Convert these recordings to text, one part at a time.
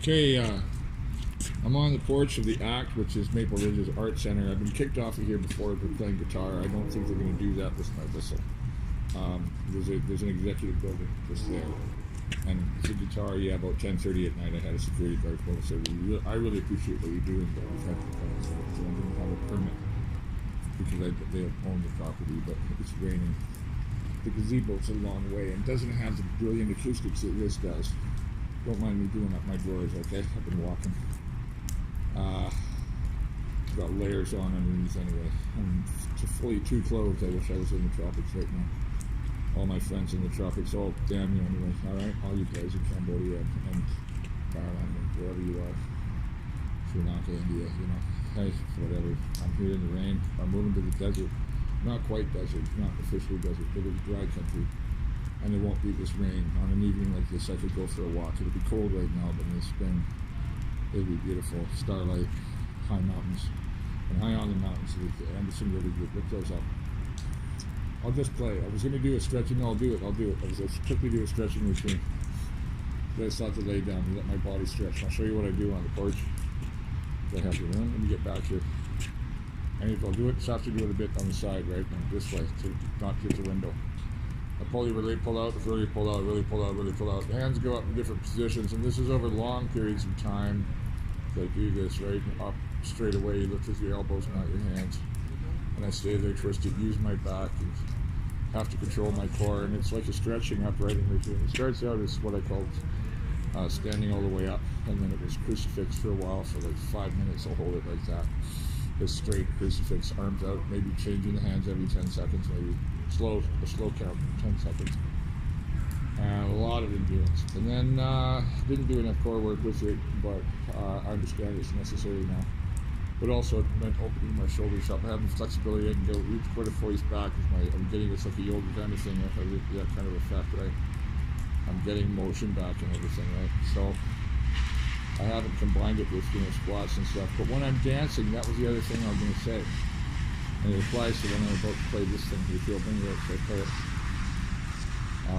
Okay, I'm on the porch of the ACT, which is Maple Ridge's Art Center. I've been kicked off of here before for playing guitar. I don't think they're going to do that with my whistle. There's an executive building just there. And the guitar, yeah, about 10:30 at night, I had a security guard pull and said, I really appreciate what you're doing, but we've had to play. So I didn't have a permit because they own the property, but it's raining. The gazebo's a long way and doesn't have the brilliant acoustics that this does. Don't mind me doing up my drawers, okay? I've been walking. Got layers on underneath anyway. I'm fully too clothed. I wish I was in the tropics right now. All my friends in the tropics, all damn you anyway. Alright, all you guys in Cambodia and Thailand and wherever you are. Sri Lanka, India, you know. Hey, whatever. I'm here in the rain. I'm moving to the desert. Not quite desert, not officially desert, but it's dry country. And it won't be this rain. On an evening like this, I could go for a walk. It'll be cold right now, but in the spring, it'll be beautiful. Starlight, high mountains. And high on the mountains, the Anderson River Group. Look those up. I'll just play. I was going to do a stretching. I'll do it. I was going to quickly do a stretching routine. But I thought to lay down and let my body stretch. I'll show you what I do on the porch. I have the room. Let me get back here. And if I'll do it, just have to do it a bit on the side, right? And this way, to not hit the window. I really pull out, really pull out, really pull out, really pull out. The hands go up in different positions, and this is over long periods of time. So I do this, right? And up straight away, you look at your elbows, not your hands. And I stay there twisted, use my back, and have to control my core. And it's like a stretching uprighting routine. It starts out as what I call standing all the way up, and then it was crucifix for a while, for like 5 minutes. I'll hold it like that. This straight crucifix, arms out, maybe changing the hands every 10 seconds, maybe a slow count, 10 seconds. And a lot of endurance. And then didn't do enough core work with it, but I understand it's necessary now. But also it meant opening my shoulders up, having flexibility. I can go each quarter voice back with I'm getting this like a yoga kind of thing, that kind of effect, right? I'm getting motion back and everything, right? So I haven't combined it with, squats and stuff. But when I'm dancing, that was the other thing I was going to say. And it applies to when I'm about to play this thing. If you'll bring it up, so I play it.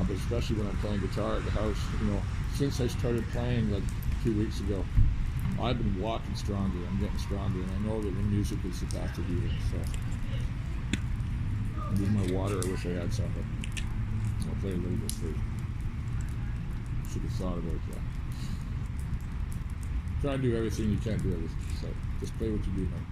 But especially when I'm playing guitar at the house, since I started playing like 2 weeks ago, I've been walking stronger. I'm getting stronger, and I know that the music is the back to do it. So, I need my water. I wish I had some, but I'll play a little bit first. Should have thought about that. Try and do everything you can do everything. So just play what you do, man.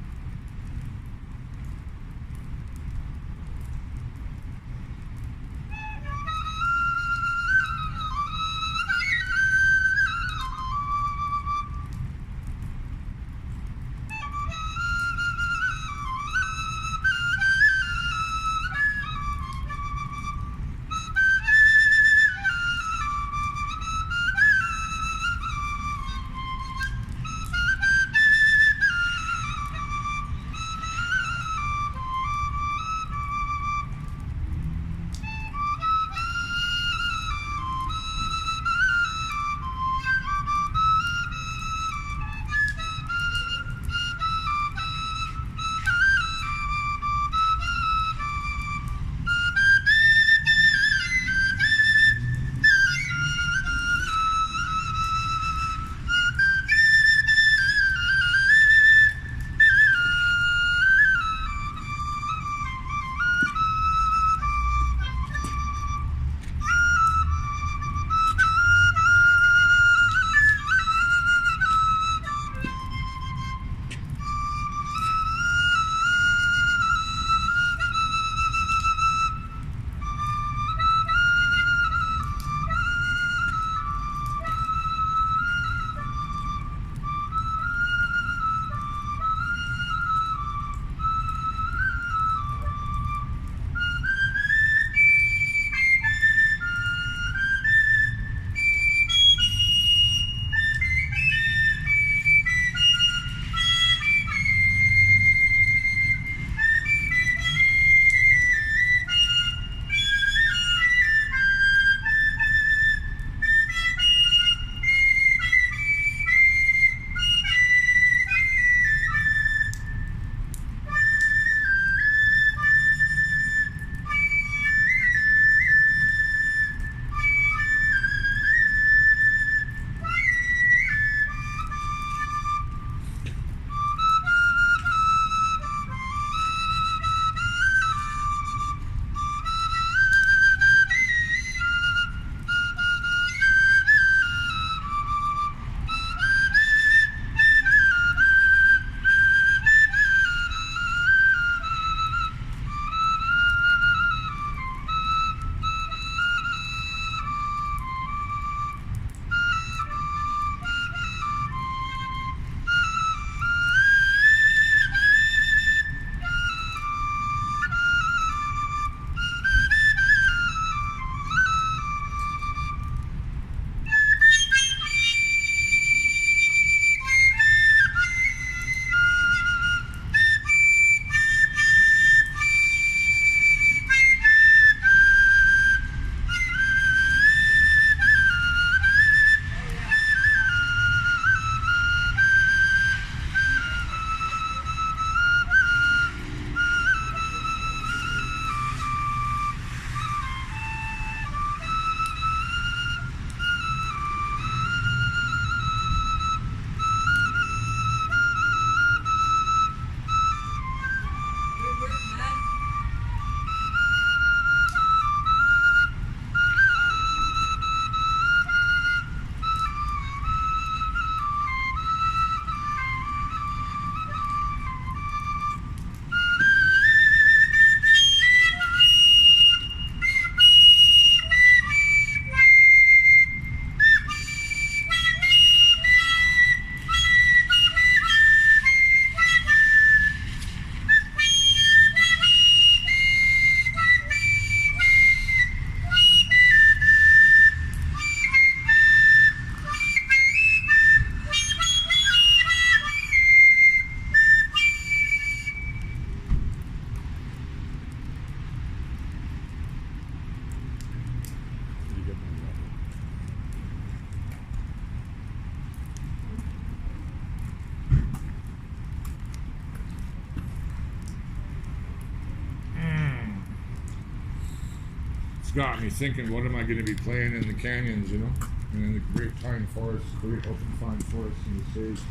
got me thinking, what am I going to be playing in the canyons, you know? And in the great pine forest, great open pine forest in the sage.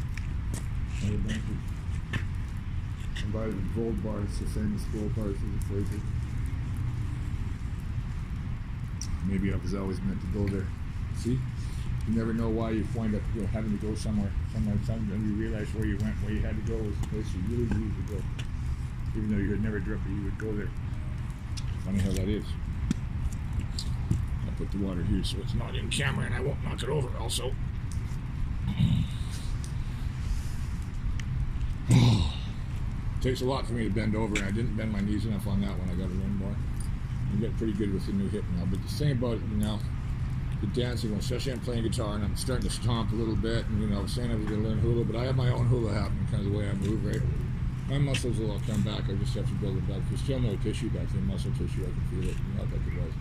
And the benches. And by the gold bars, the famous gold bars of the Fraser. Maybe I was always meant to go there. See? You never know why you wind up having to go somewhere. Sometimes you realize where you went, where you had to go was the place you really needed to go. Even though you had never dreamt that you would go there. Funny how that is. I'll put the water here so it's not in camera and I won't knock it over also. Takes a lot for me to bend over, and I didn't bend my knees enough on that one. I got to learn more. I'm getting pretty good with the new hip now. But the thing about it now, the dancing, especially I'm playing guitar and I'm starting to stomp a little bit, and I was saying I was going to learn hula, but I have my own hula hat and kind of the way I move, right? My muscles will all come back. I just have to build it back. There's still no tissue back there, muscle tissue. I can feel it, not like it was.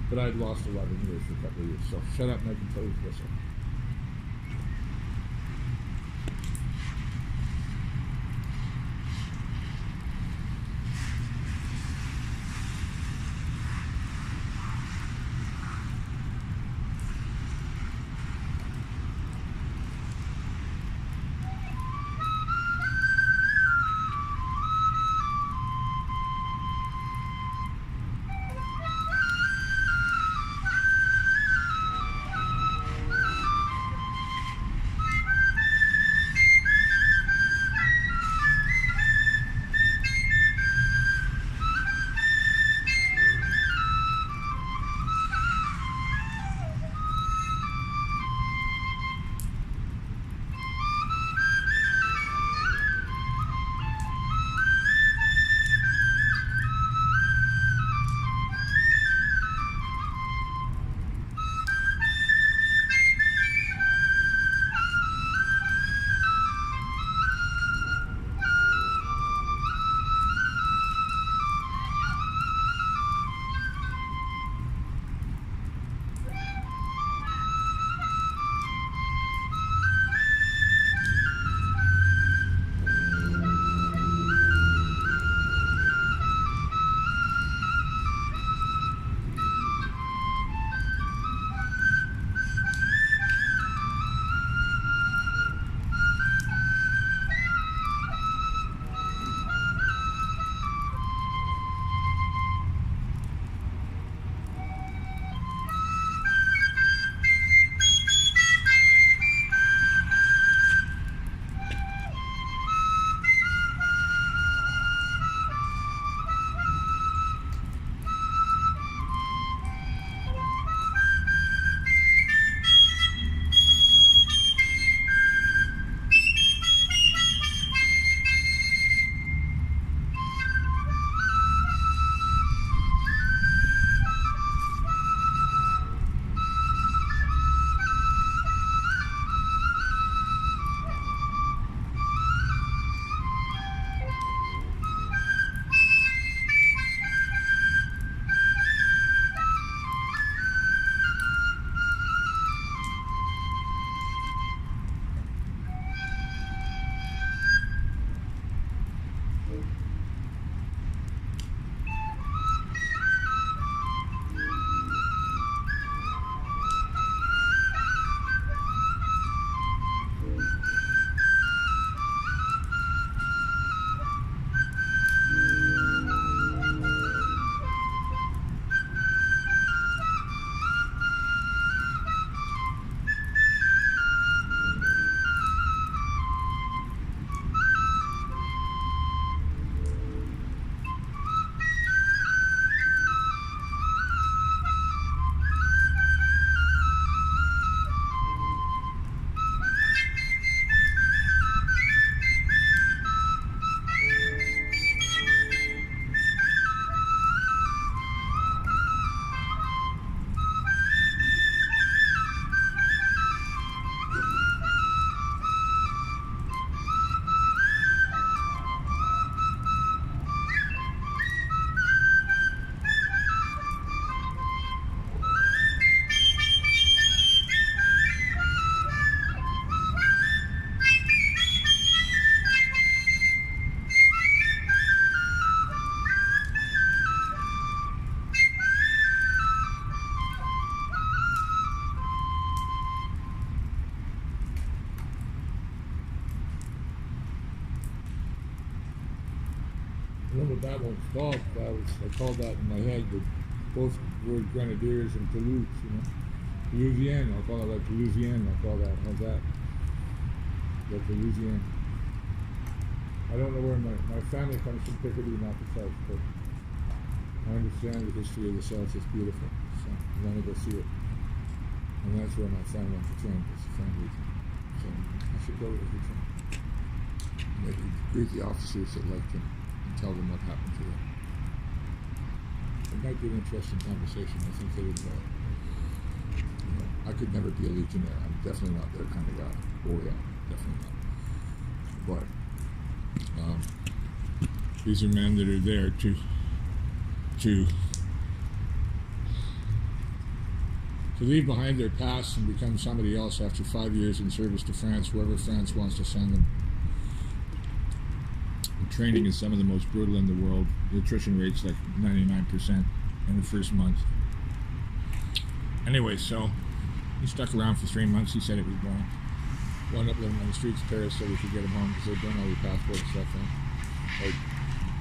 But I'd lost a lot of years for a couple of years. So shut up and I can tell you this. know what that one's called. I called that in my head, but both were grenadiers and Toulouse, you know. Toulousienne, I'll call it like Toulousienne, I'll call that. How's that? The Toulousienne. I don't know where my family comes from, Picardy, not the South, but I understand the history of the South. It's beautiful. So I want to go see it. And that's where my family went to train. It's a family. So I should go with the train. Maybe greet the officers that liked him and tell them what happened to them. It might be an interesting conversation. I think they would know. You know, I could never be a legionnaire. I'm definitely not their kind of guy. Oh yeah, definitely not. But these are men that are there to leave behind their past and become somebody else after 5 years in service to France, wherever France wants to send them. The training is some of the most brutal in the world. The attrition rate's like 99% in the first month. Anyway, so he stuck around for 3 months. He said it was boring. Wound up living on the streets of Paris so we could get him home because they'd done all your passport stuff in. Like,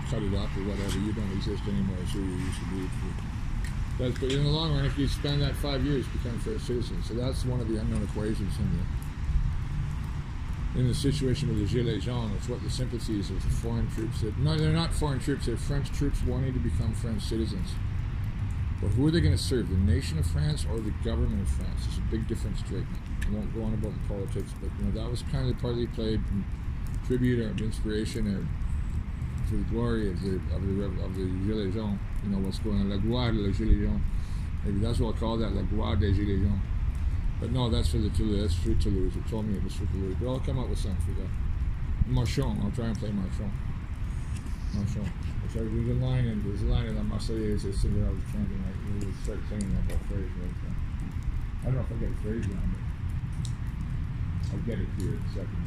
cut it off or whatever. You don't exist anymore, so you used to be. But in the long run, if you spend that 5 years, become a fair citizen. So that's one of the unknown equations in the situation with the Gilets jaunes. It's what the sympathies of the foreign troops that, no, they're not foreign troops, they're French troops wanting to become French citizens. But who are they going to serve? The nation of France or the government of France? There's a big difference right now. I won't go on about the politics, but you know that was kind of the part they played in tribute or inspiration or to the glory of the Gilets jaunes. You know what's going on, la gloire de la Gilets jaunes. Maybe that's what I'll call that, la gloire des Gilets jaunes. But no, that's for the Toulouse. That's for Toulouse. It told me it was for Toulouse. But I'll come up with something for that. Marchon. I'll try and play Marchon. Marchon. There's a line in the Marseillaise that said that I was chanting. We would start singing that whole phrase right there. I don't know if I get a phrase down, but I'll get it here in a second.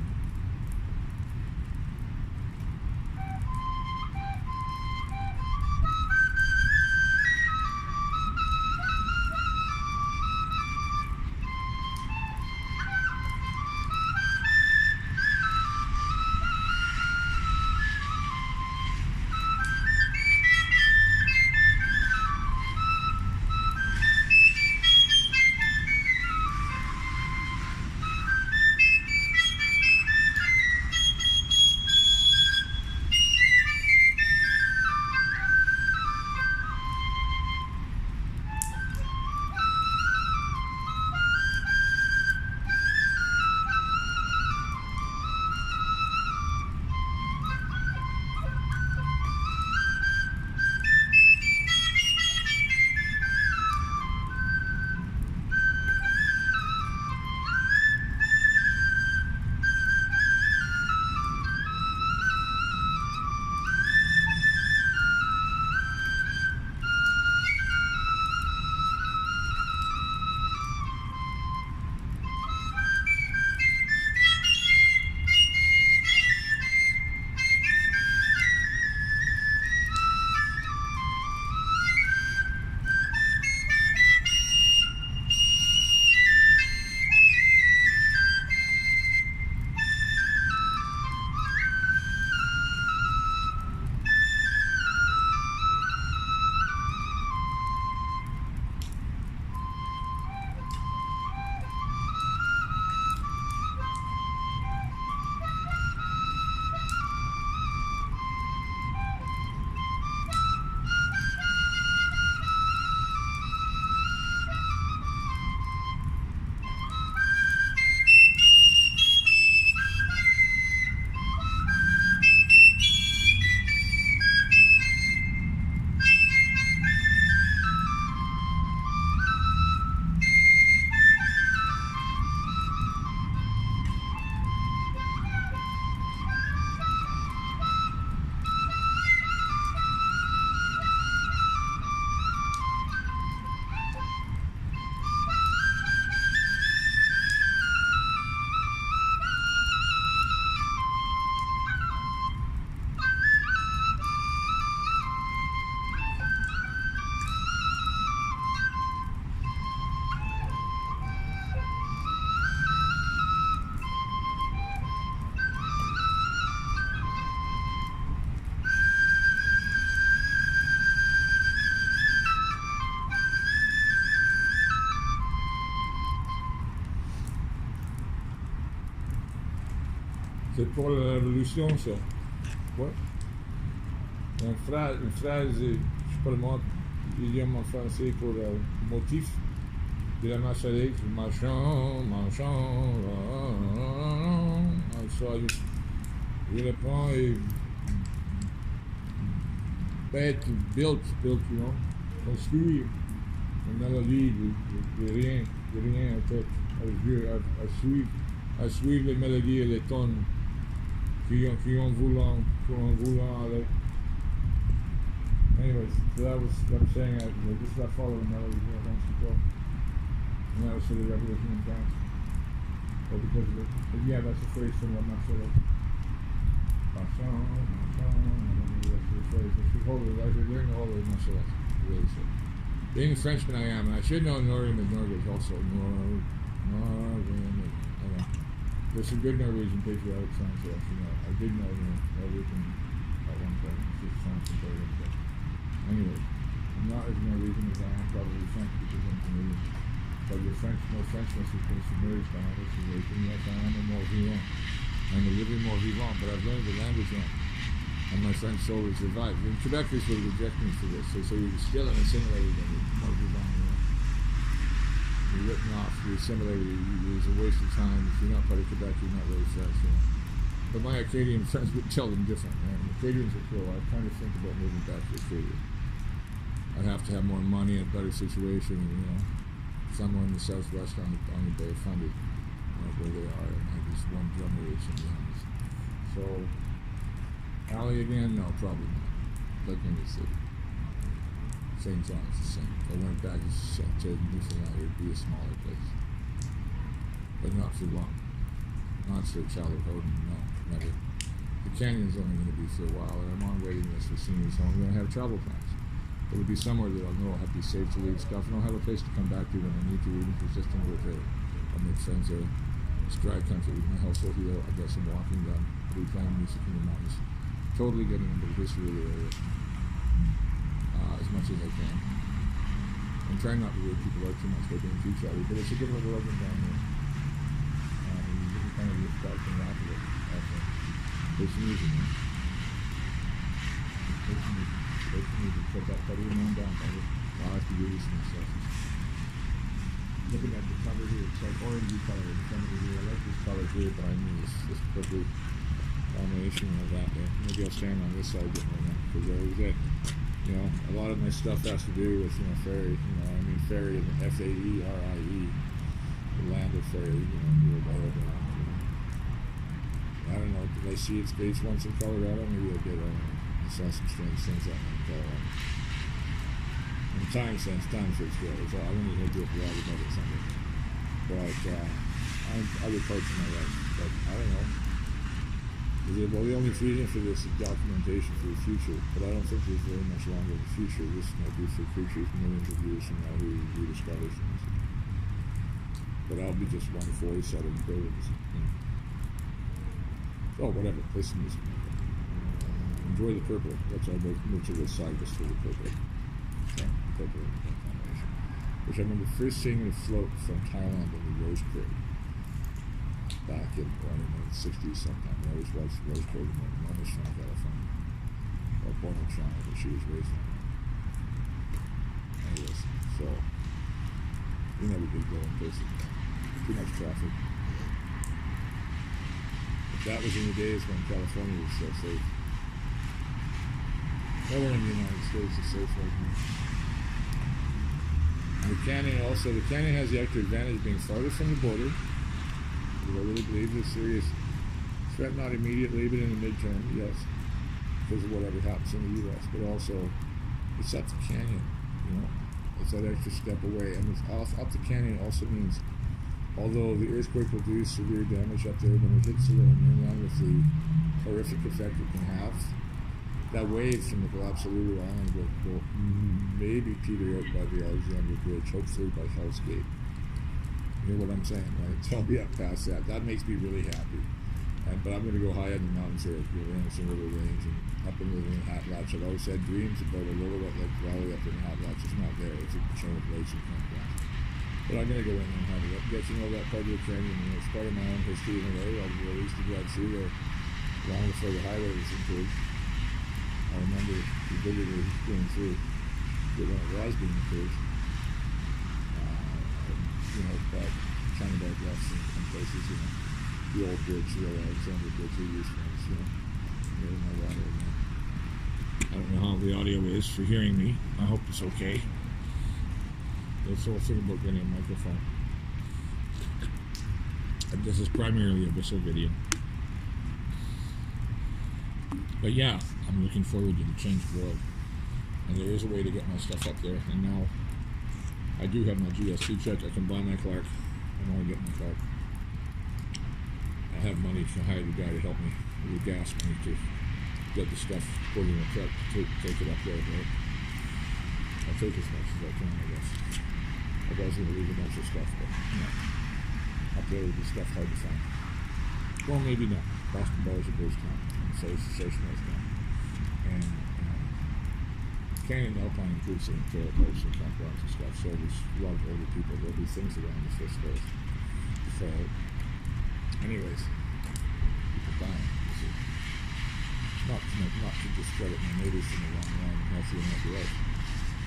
C'est pour la révolution, ça. Ouais. Une phrase, je sais pas le mot, idiome en français pour le motif de la Marseillaise, marchand, marchand, ça, je le prends et bête, built, you know, construire une mélodie de rien en fait, à suivre les mélodies et les tonnes qui ont voulant avec. Anyways, so that was saying just about following the melody here once before. And that was for the revolution in France. Or because of it. But yeah, that's the phrase from what I'm not sure of. I don't know the rest of the phrase. But she hold it, I should learn the whole of it myself. Really so. Being a Frenchman I am, and I should know Northern Norway also. Northern. There's some good Norwegian patriotic songs there, you know. I did know Norwegian at one point. It's just songs compared to. Anyway, I'm not as Norwegian as I am probably French because I'm Canadian. But your no Frenchness has been submerged by this situation. Yes, I am a more vivant. I'm a living more vivant, but I've learned the language now. And my French soul has survived. And Quebecers would reject me for this. So you're still assimilated and you're more vivant, you know. You're written off, you're assimilated, it's a waste of time. If you're not part of Quebec, you're not really French, you know. But my Acadian friends would tell them different, man. Acadians are cool. I kind of think about moving back to Acadia. I'd have to have more money and a better situation, you know, somewhere in the southwest on the Bay of Fundy, where they are, and I just one drum away sometimes. So, Alley again? No, probably not. Like in the city. St. John's the same. If I went back to Newfoundland, it would be a smaller place. But not for long. Not for childhood, no, never. The canyon's only going to be for a while, and I'm on waiting list for seniors home. I'm going to have travel plans. It would be somewhere that I'll know I'll have to be safe to leave stuff, and I'll have a place to come back to when I need to, even if it's just in good trade. I'll make friends there. It's dry country. My house will heal. I'll get some walking done. I'll be playing music in the mountains. Totally getting into the history of the area as much as I can. I'm trying not to weird people out too much by being too chatty, but it's a good little legend down there. You can kind of respect and laugh at it. There's some music, man. There's some music. Put that buddy man down, buddy. I'll have to do this myself. Looking at the cover here, it's like orangey color in front of me here. I like this color here, but I need this purple combination of that there. Maybe I'll stand on this side of it right now, because that was it. You know, a lot of my stuff has to do with, ferry, I mean ferry, F-A-E-R-I-E, the land of ferry, I don't know, did I see its base once in Colorado? Maybe I did, I don't know. I saw some strange things out in Colorado. In time sense, time fits good. So I wanted to do a blog about it something. But I'm other parts of my life. But I don't know. Well, the only reason for this is documentation for the future. But I don't think there's very much longer in the future. This might be for creatures millions of years from now who rediscover things. But I'll be just one voice out of the buildings. Oh, whatever. Play some music. Enjoy the purple. That's our mutual side just for the purple. Okay, purple combination. Which I remember first seeing it float from Thailand in the Rose Parade. Back in, I don't know, the 60s sometime. I always watched Rose Parade. My mom was from California. Well, born in Toronto, but she was raised in. Anyways, so we never did go in places. Too much traffic. But that was in the days when California was so safe. Nowhere in the United States is safe right now. And the canyon has the extra advantage of being farther from the border. I really believe there's serious threat, not immediately, but in the midterm, yes, because of whatever happens in the U.S. But also, it's up the canyon, it's that extra step away, and it's off the canyon also means, although the earthquake will do severe damage up there when it hits the little mainland with the horrific effect it can have, that wave from the collapse of Lulu Island will maybe peter out by the Alexandria Bridge, hopefully by Hell's Gate. You know what I'm saying, right? So I'll be up past that. That makes me really happy. But I'm going to go high in the mountains here, the Anderson River Range, and up in the Hatlatch. I've always had dreams about a Lower Wet Lake Valley up in the Hatlatch. It's not there. It's a chain of lakes and campgrounds. But I'm going to go in and have a look, get to know that part of the canyon. You know, it's part of my own history in a way. I used to go out see there long before the highway was improved. I remember the visitors going through when it was being improved. You know, but China Bay Bluffs and places, you know, the old bridge, the old Alexander Bridge we used to, you know, near my water. I don't know how the audio is for hearing me. I hope it's okay. This whole thing about getting a microphone. And this is primarily a whistle video. But yeah, I'm looking forward to the changed world. And there is a way to get my stuff up there. And now I do have my GST check. I can buy my Clark. I want to get my Clark. I have money to hire the guy to help me with the gas money to get the stuff put in the truck to take it up there, right? I'll take as much as I can, I guess. I was going to leave a bunch of stuff, but you know, up there with the stuff hard to find. Well, maybe not. Boston Bars are ghost town, and so is Stationer's town. And Canyon Alpine includes some trailer parks and campgrounds and stuff, so there's a lot of older people. There'll be things around the first goes. So, anyways, people dying. Not to discredit my neighbors from the long line and healthy and healthy life.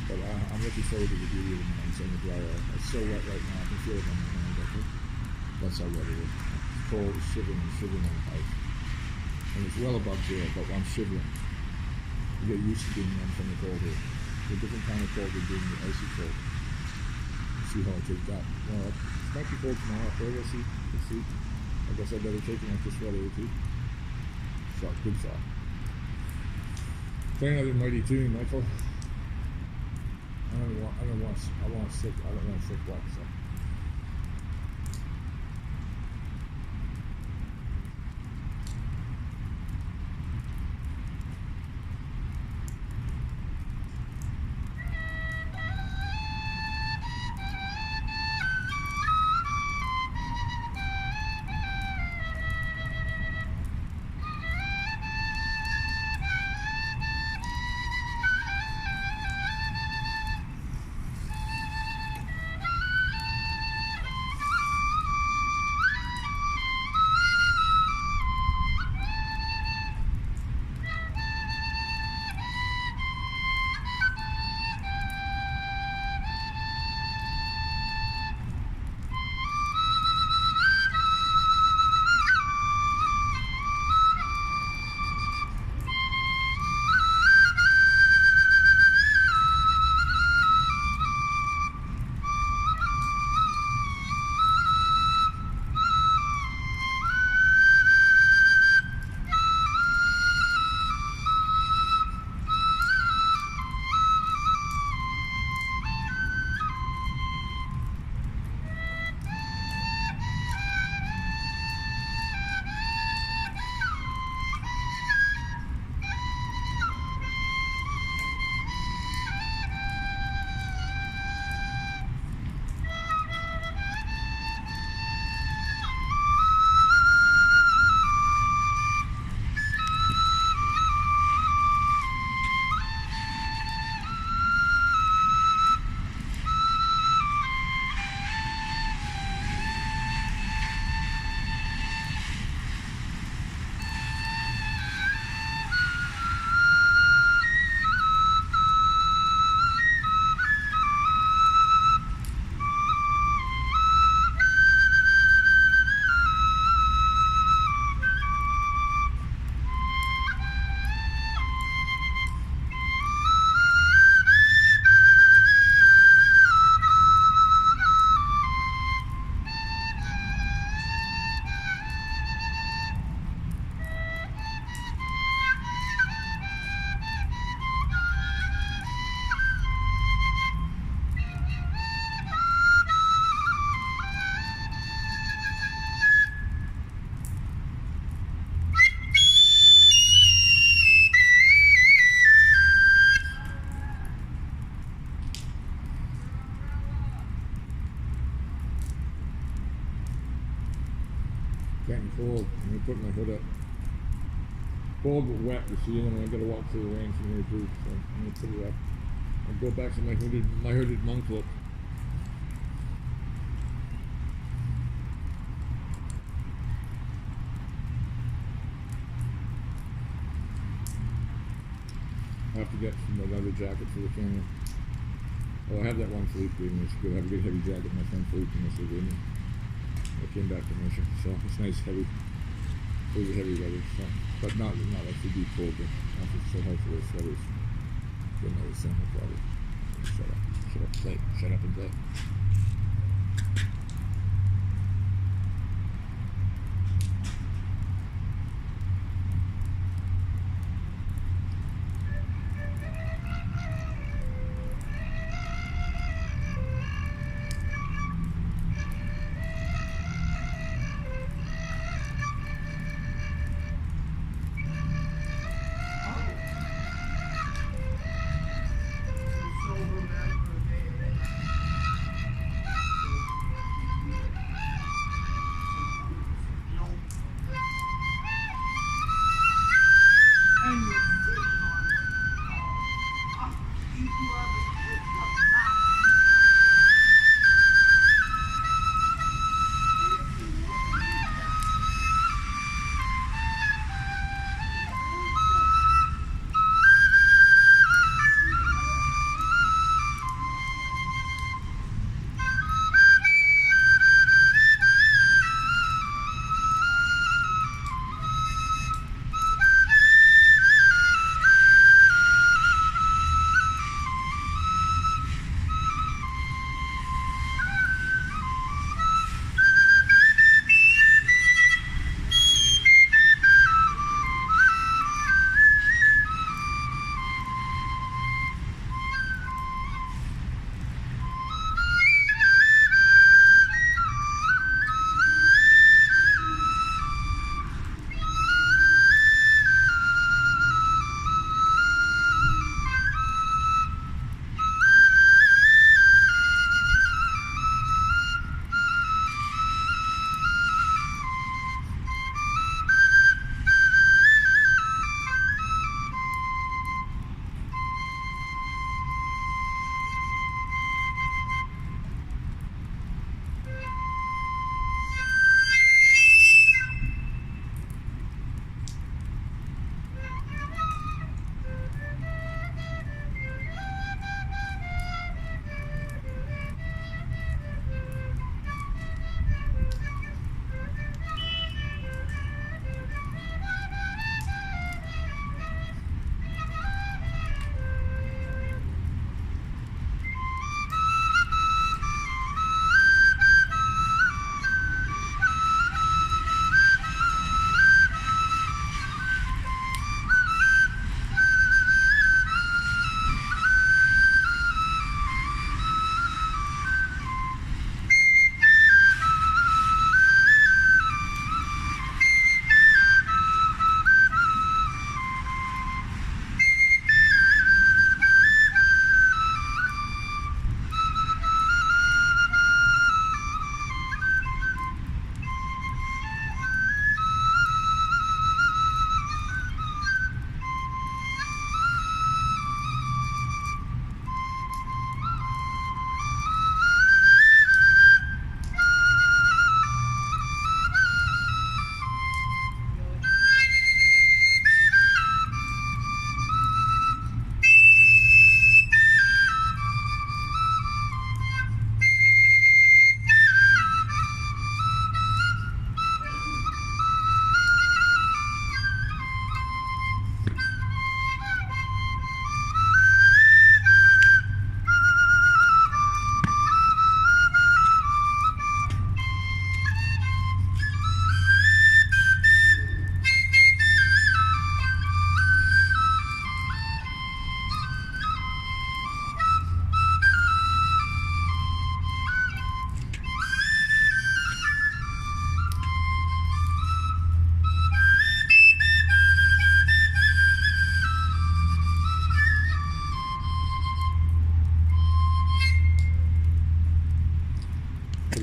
But I'm looking forward to the beauty of the mountains and the dry air. It's so wet right now, I can feel it on my mind, I think. That's how wet it is. It's cold, it's shivering on the ice. And it's well above zero, but I'm shivering. You get used to being in from the cold here. It's a different kind of cold than being the icy cold. Let's see how I take that. Well, it might be cold tomorrow up there, we'll see. I guess I better take it like this weather too. Shot, good shot. Play another mighty tune, Michael. I don't want sick wax. So. Getting cold. I'm going to put my hood up. Cold but wet, you see, and I got to walk through the rain from here too, so I'm going to put it up. I'll go back to my hooded monk look. have to get another jacket for the canyon. Well, I have that one Philippe gave me. It's good. I have a good heavy jacket. My friend Philippe gave me. I came back from Russia, so it's nice, heavy. It was a heavy weather, so, but not actually deep cold, but not so hard for those sweaters. Get another summer probably. Shut up and play.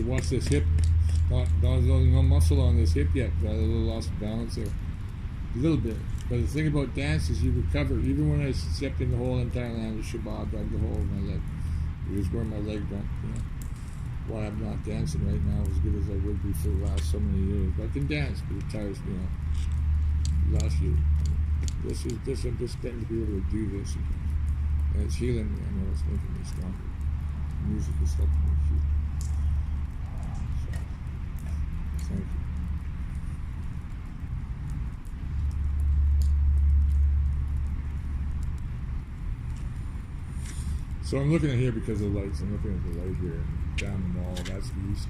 Watch this hip. No muscle on this hip yet. Got a little lost of balance there. A little bit. But the thing about dance is you recover. Even when I stepped in the hole in Thailand, the Shabbat dug the hole in my leg. It was where my leg went. You know. Why I'm not dancing right now as good as I would be for the last so many years. But I can dance, but it tires me out. Last year. I'm just getting to be able to do this again. And it's healing me. I know it's making me stronger. Music is helping me heal. So, thank you. So I'm looking at here because of the lights. I'm looking at the light here. Down the mall, that's east.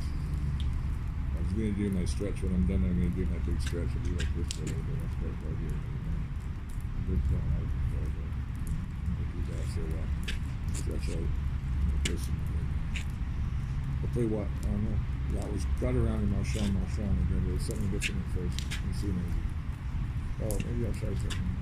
I was going to do my stretch. When I'm done, I'm going to do my big stretch. I'll do like this for a little bit. I'll start right here. A big going out. I'll do that for a while. Stretch out. I'll tell you what, I don't know. Yeah, I was got around in Marchand again, but it's something different at first. Let's see maybe. Oh, maybe I'll try something.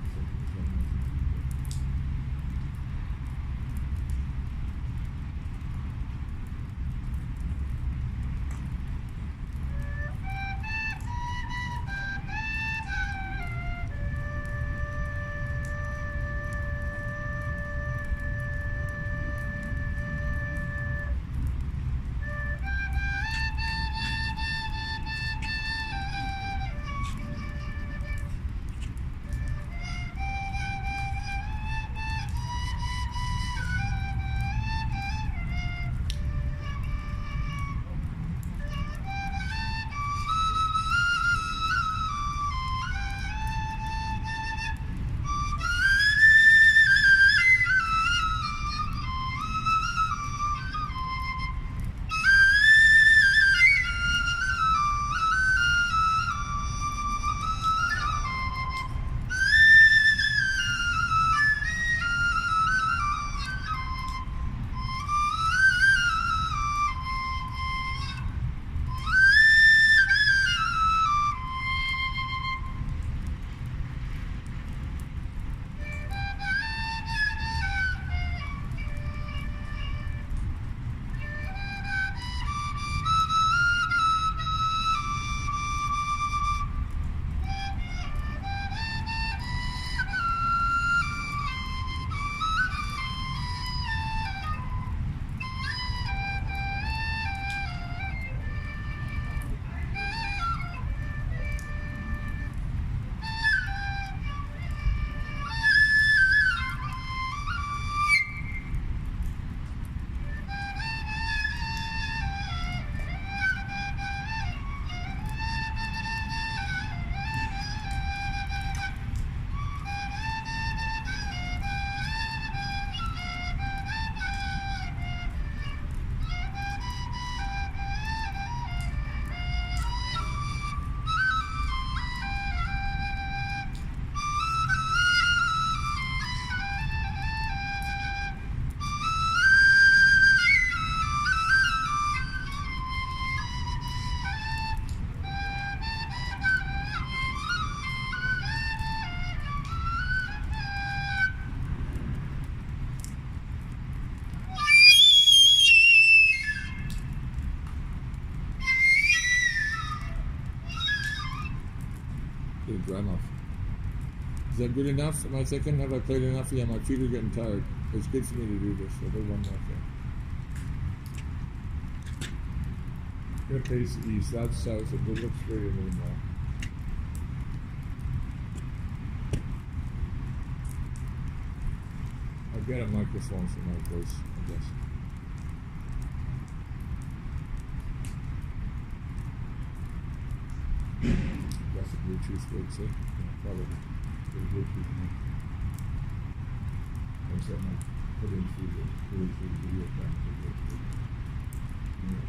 Dry enough. Is that good enough? Am I thinking? Have I played enough? Yeah, my feet are getting tired. It's good for me to do this. I'll do one more thing. Gonna face east. That's south. It will look straight into the mall. I'll get a microphone for my voice, I guess. That's a Bluetooth would say. Yeah, probably. The Bluetooth mic. I said I put in through the video back to the yeah.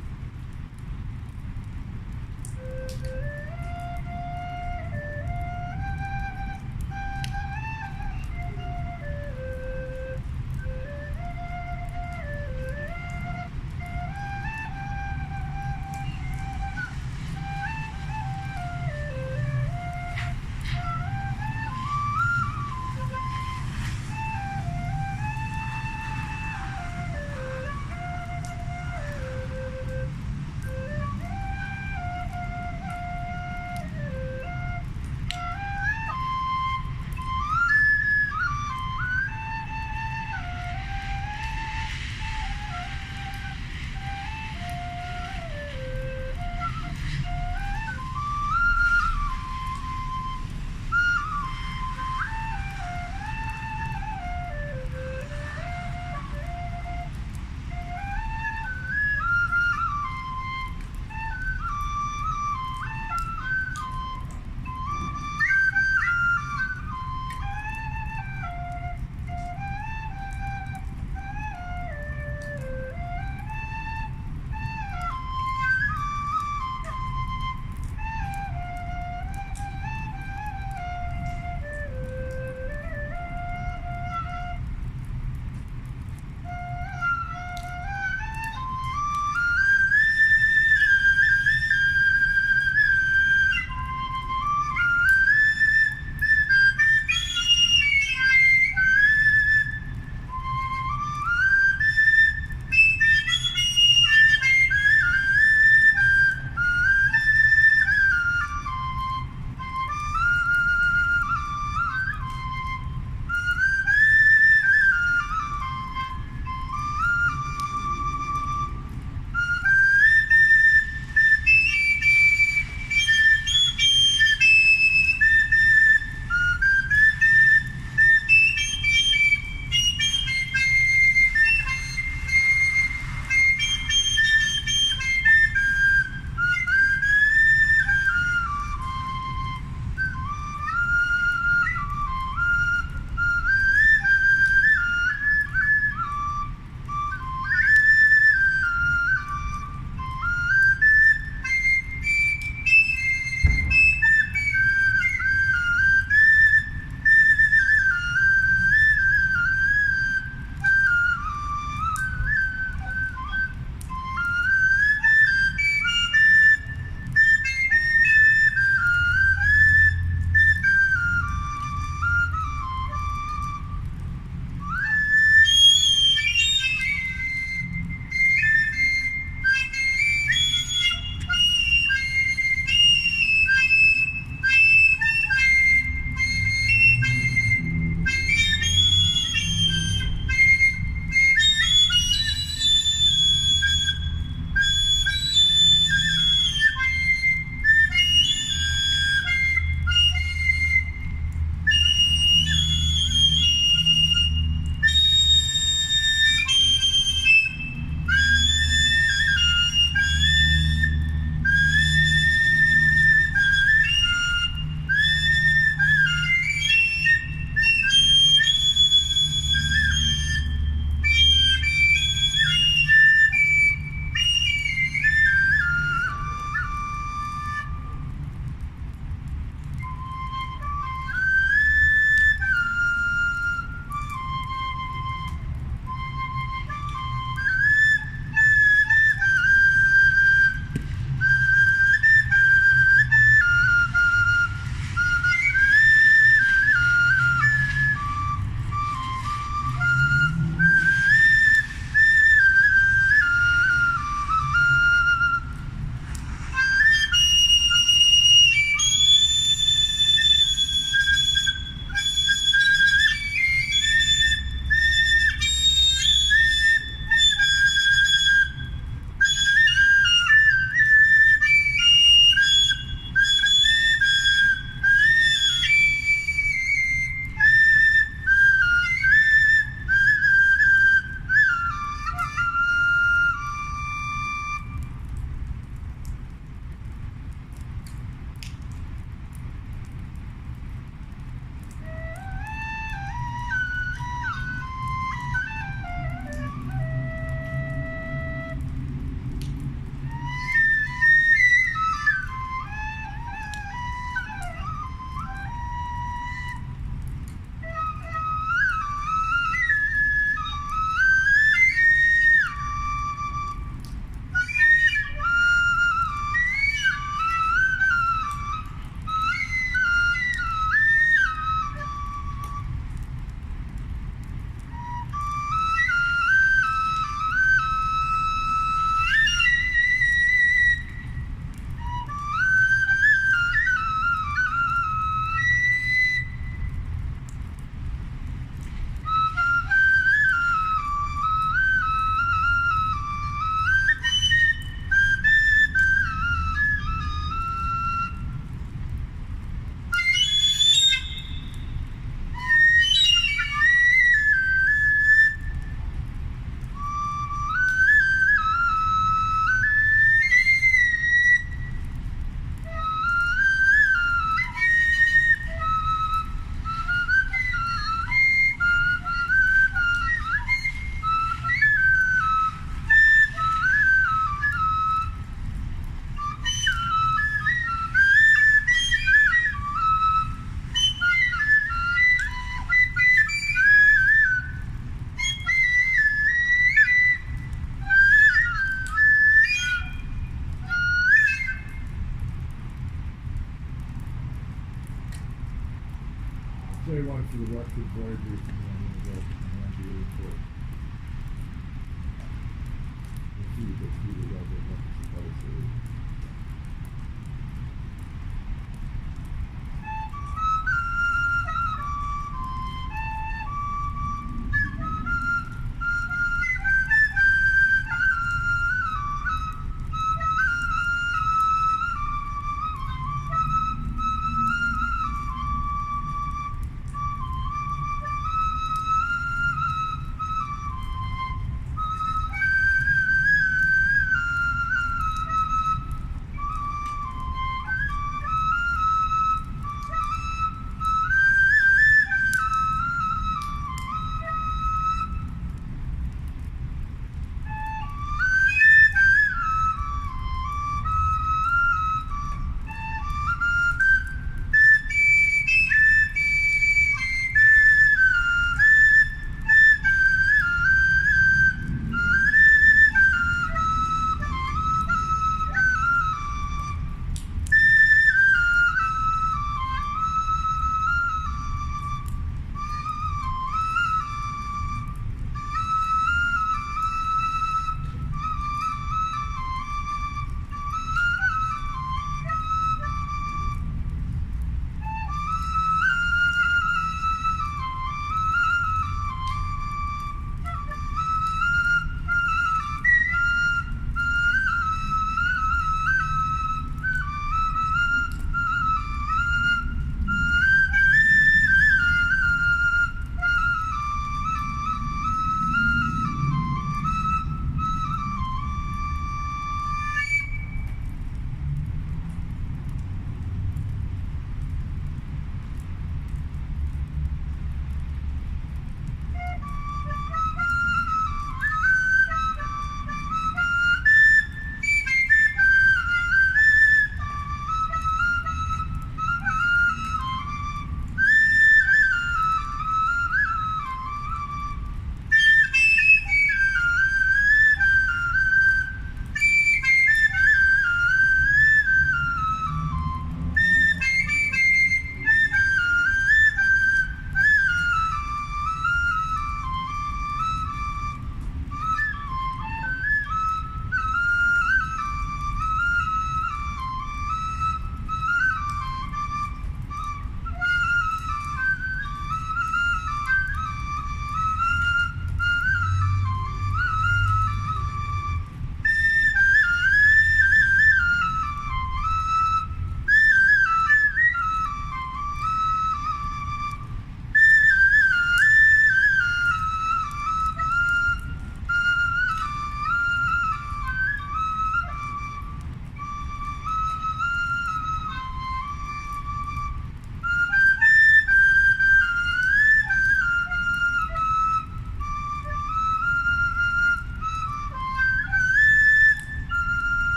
play one for the Western Voyagers, and then I'm going to go and be really for it. We'll see if it's really well done. That's what it's about.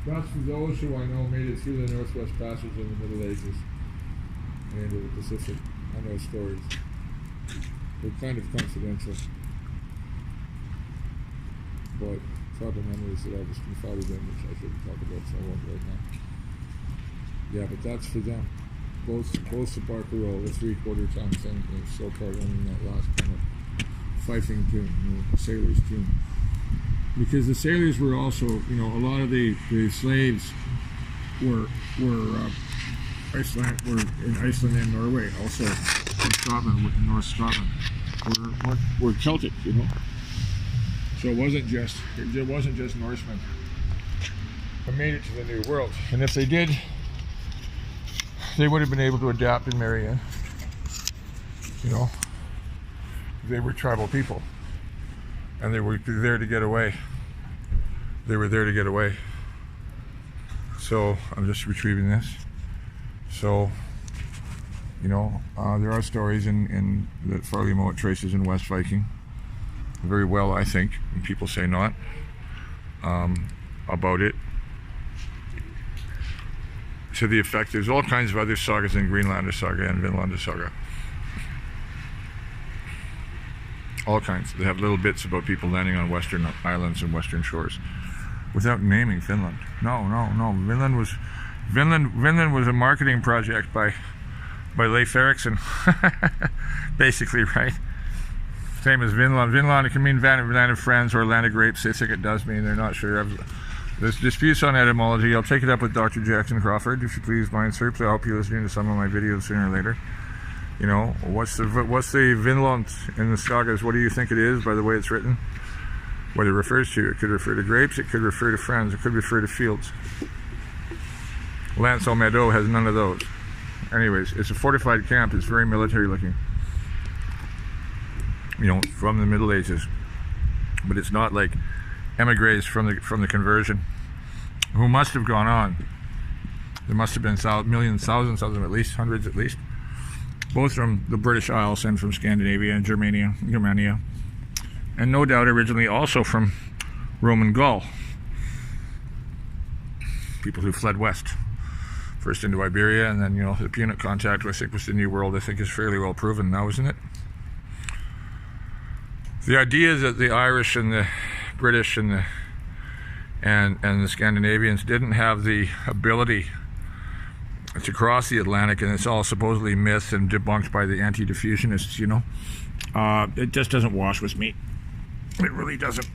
That's for those who I know made it through the Northwest Passage in the Middle Ages and into the Pacific. I know stories. They're kind of confidential, but tribal memories that I was confided in, which I shouldn't talk about, so I won't right now. Yeah, but that's for them. Both the Barcarolle, the three-quarter time thing, and so part only in that last kind of fifing tune, the sailors' tune. Because the sailors were also, a lot of the slaves were in Iceland and Norway, also in Scotland, in North Scotland, were Celtic, So it wasn't just Norsemen who made it to the New World. And if they did, they would have been able to adapt and marry in. They were tribal people. And they were there to get away. So I'm just retrieving this. So, there are stories in that Farley Moat traces in West Viking. Very well, I think, and people say not, about it. To the effect, there's all kinds of other sagas in Greenlander saga and Vinlander saga. all kinds. They have little bits about people landing on western islands and western shores without naming Finland. No. Vinland was a marketing project by Leif Erikson. Basically, right? Same as Vinland. Vinland, it can mean land of friends or land of grapes. They think it does mean, they're not sure. There's disputes on etymology. I'll take it up with Dr. Jackson Crawford, if you please, mind sir. I hope you're listening to some of my videos sooner or later. You know, what's the Vinland in the sagas? What do you think it is by the way it's written? What it refers to? It could refer to grapes, it could refer to friends, it could refer to fields. Lance Meadow has none of those. Anyways, it's a fortified camp. It's very military looking. You know, from the Middle Ages. But it's not like emigres from the conversion who must have gone on. There must have been millions, thousands of them at least, hundreds at least. Both from the British Isles and from Scandinavia and Germania. And no doubt originally also from Roman Gaul. People who fled west. First into Iberia, and then, you know, the Punic contact, I think, was the New World, I think is fairly well proven now, isn't it? The idea that the Irish and the British and the Scandinavians didn't have the ability to cross the Atlantic, and it's all supposedly myth and debunked by the anti-diffusionists, you know, it just doesn't wash with me. It really doesn't.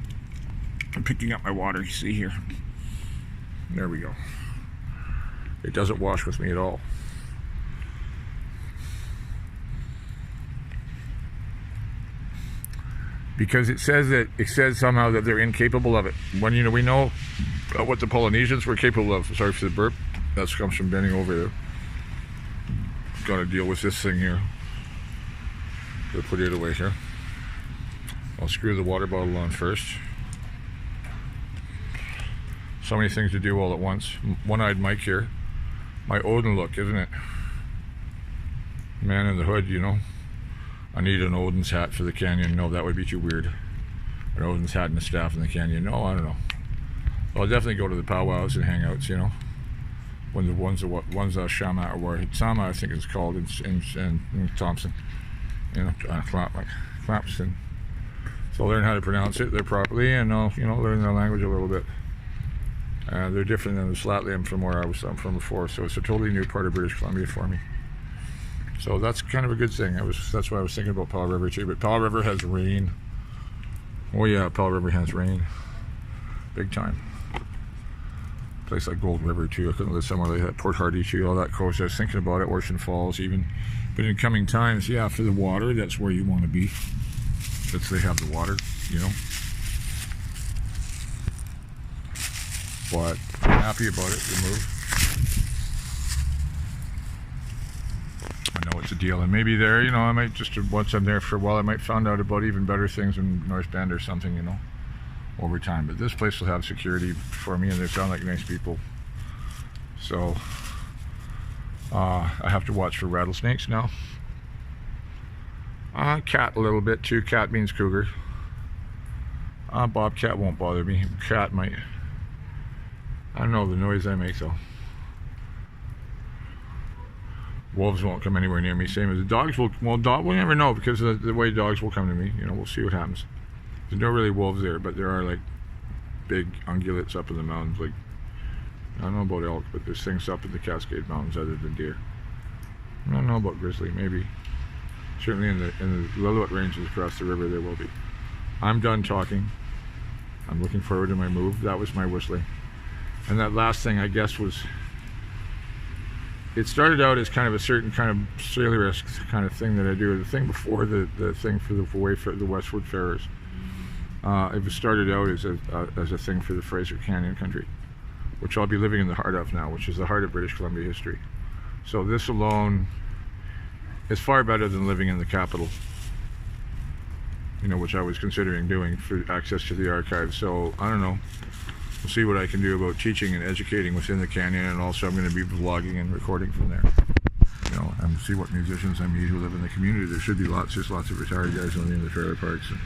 I'm picking up my water, you see here. There we go. It doesn't wash with me at all. Because it says somehow that they're incapable of it. When, you know, we know what the Polynesians were capable of. Sorry for the burp. That comes from bending over there. Got to deal with this thing here. Gotta put it away here. I'll screw the water bottle on first. So many things to do all at once. One-eyed Mike here. My Odin look, isn't it? Man in the hood, you know. I need an Odin's hat for the canyon. No, that would be too weird. An Odin's hat and a staff in the canyon. No, I don't know. I'll definitely go to the powwows and hangouts, you know. When the one's Shama or Sama, I think it's called in Thompson. You know, Clapson. So I'll learn how to pronounce it there properly, and I'll, you know, learn their language a little bit. They're different than the Slatliam from where I'm from before, so it's a totally new part of British Columbia for me. So that's kind of a good thing. That's why I was thinking about Powell River too. But Powell River has rain. Oh yeah, Powell River has rain, big time. Place like Gold River too. I couldn't live somewhere like that. Port Hardy too. All that coast. I was thinking about it. Ocean Falls even. But in coming times, yeah, for the water, that's where you want to be. That's they have the water, you know. But I'm happy about it, the move. I know it's a deal, and maybe there, you know, I might just, once I'm there for a while, I might find out about even better things in North Bend or something, you know, over time. But this place will have security for me, and they sound like nice people. So, I have to watch for rattlesnakes now. Cat a little bit too. Cat means cougar. Bobcat won't bother me. Cat might. I don't know the noise I make though. Wolves won't come anywhere near me. Same as the dogs will. Well, we'll never know because of the way dogs will come to me. You know, we'll see what happens. There's no really wolves there, but there are like big ungulates up in the mountains. Like, I don't know about elk, but there's things up in the Cascade Mountains other than deer. I don't know about grizzly. Maybe. Certainly in the Lillooet Ranges across the river there will be. I'm done talking. I'm looking forward to my move. That was my whistling. And that last thing, I guess, was, it started out as kind of a certain kind of sailor-esque kind of thing that I do. The thing before the thing for the way for the Westward Farers. It started out as a thing for the Fraser Canyon country, which I'll be living in the heart of now, which is the heart of British Columbia history. So this alone is far better than living in the capital, you know, which I was considering doing for access to the archives. So I don't know. We'll see what I can do about teaching and educating within the canyon, and also I'm going to be vlogging and recording from there. You know, and see what musicians I meet who live in the community. There should be just lots of retired guys living in the trailer parks. And,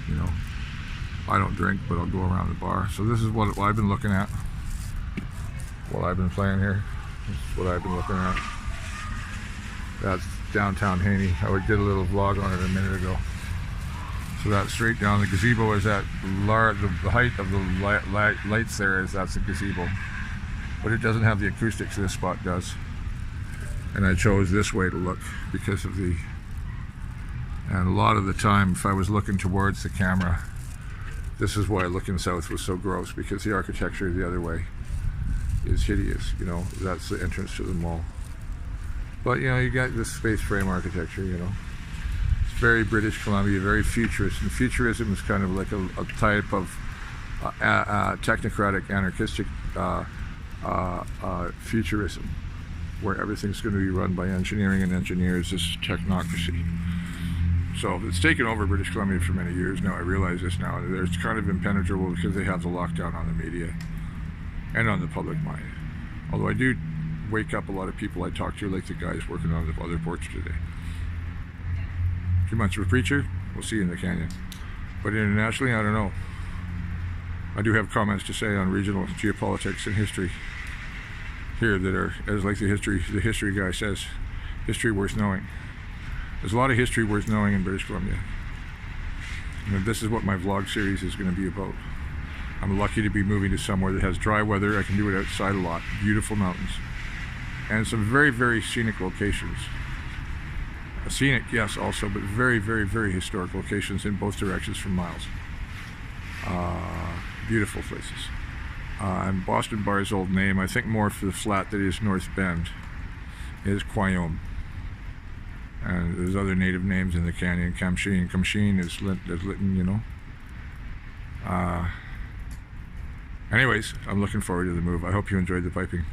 you know, I don't drink, but I'll go around the bar. So this is what I've been looking at. What I've been playing here. This is what I've been looking at. That's downtown Haney. I did a little vlog on it a minute ago. So that straight down, the gazebo is at the height of the lights there is, that's the gazebo. But it doesn't have the acoustics this spot does. And I chose this way to look because of and a lot of the time if I was looking towards the camera, this is why looking south was so gross, because the architecture the other way is hideous, you know, that's the entrance to the mall. But you know, you got this space frame architecture, you know. It's very British Columbia, very futurist, and futurism is kind of like a type of technocratic, anarchistic futurism, where everything's going to be run by engineering and engineers, this technocracy. So it's taken over British Columbia for many years now. I realize this now. It's kind of impenetrable because they have the lockdown on the media and on the public mind. Although I do wake up a lot of people I talk to, like the guys working on the other porch today. 2 months of a preacher, we'll see you in the canyon. But internationally, I don't know. I do have comments to say on regional geopolitics and history here that are, as like the history guy says, history worth knowing. There's a lot of history worth knowing in British Columbia. And this is what my vlog series is going to be about. I'm lucky to be moving to somewhere that has dry weather. I can do it outside a lot. Beautiful mountains. And some very, very scenic locations. Scenic, yes, also, but very, very, very historic locations in both directions for miles. Beautiful places. And Boston Bar's old name, I think more for the flat that is North Bend, is Quayom. And there's other native names in the canyon. Kamsheen is Lytton, you know. Anyways, I'm looking forward to the move. I hope you enjoyed the piping.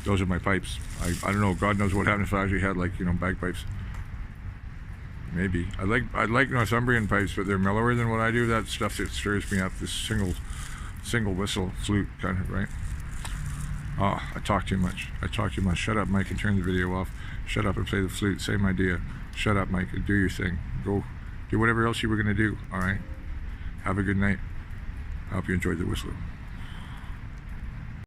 Those are my pipes. I don't know, God knows what happened if I actually had, like, you know, bagpipes. Maybe. I like Northumbrian pipes, but they're mellower than what I do. That stuff that stirs me up, this single whistle flute kind of, right? Oh, I talk too much. Shut up, Mike, and turn the video off. Shut up and play the flute. Same idea. Shut up, Mike, and do your thing. Go do whatever else you were going to do, all right? Have a good night. I hope you enjoyed the whistling.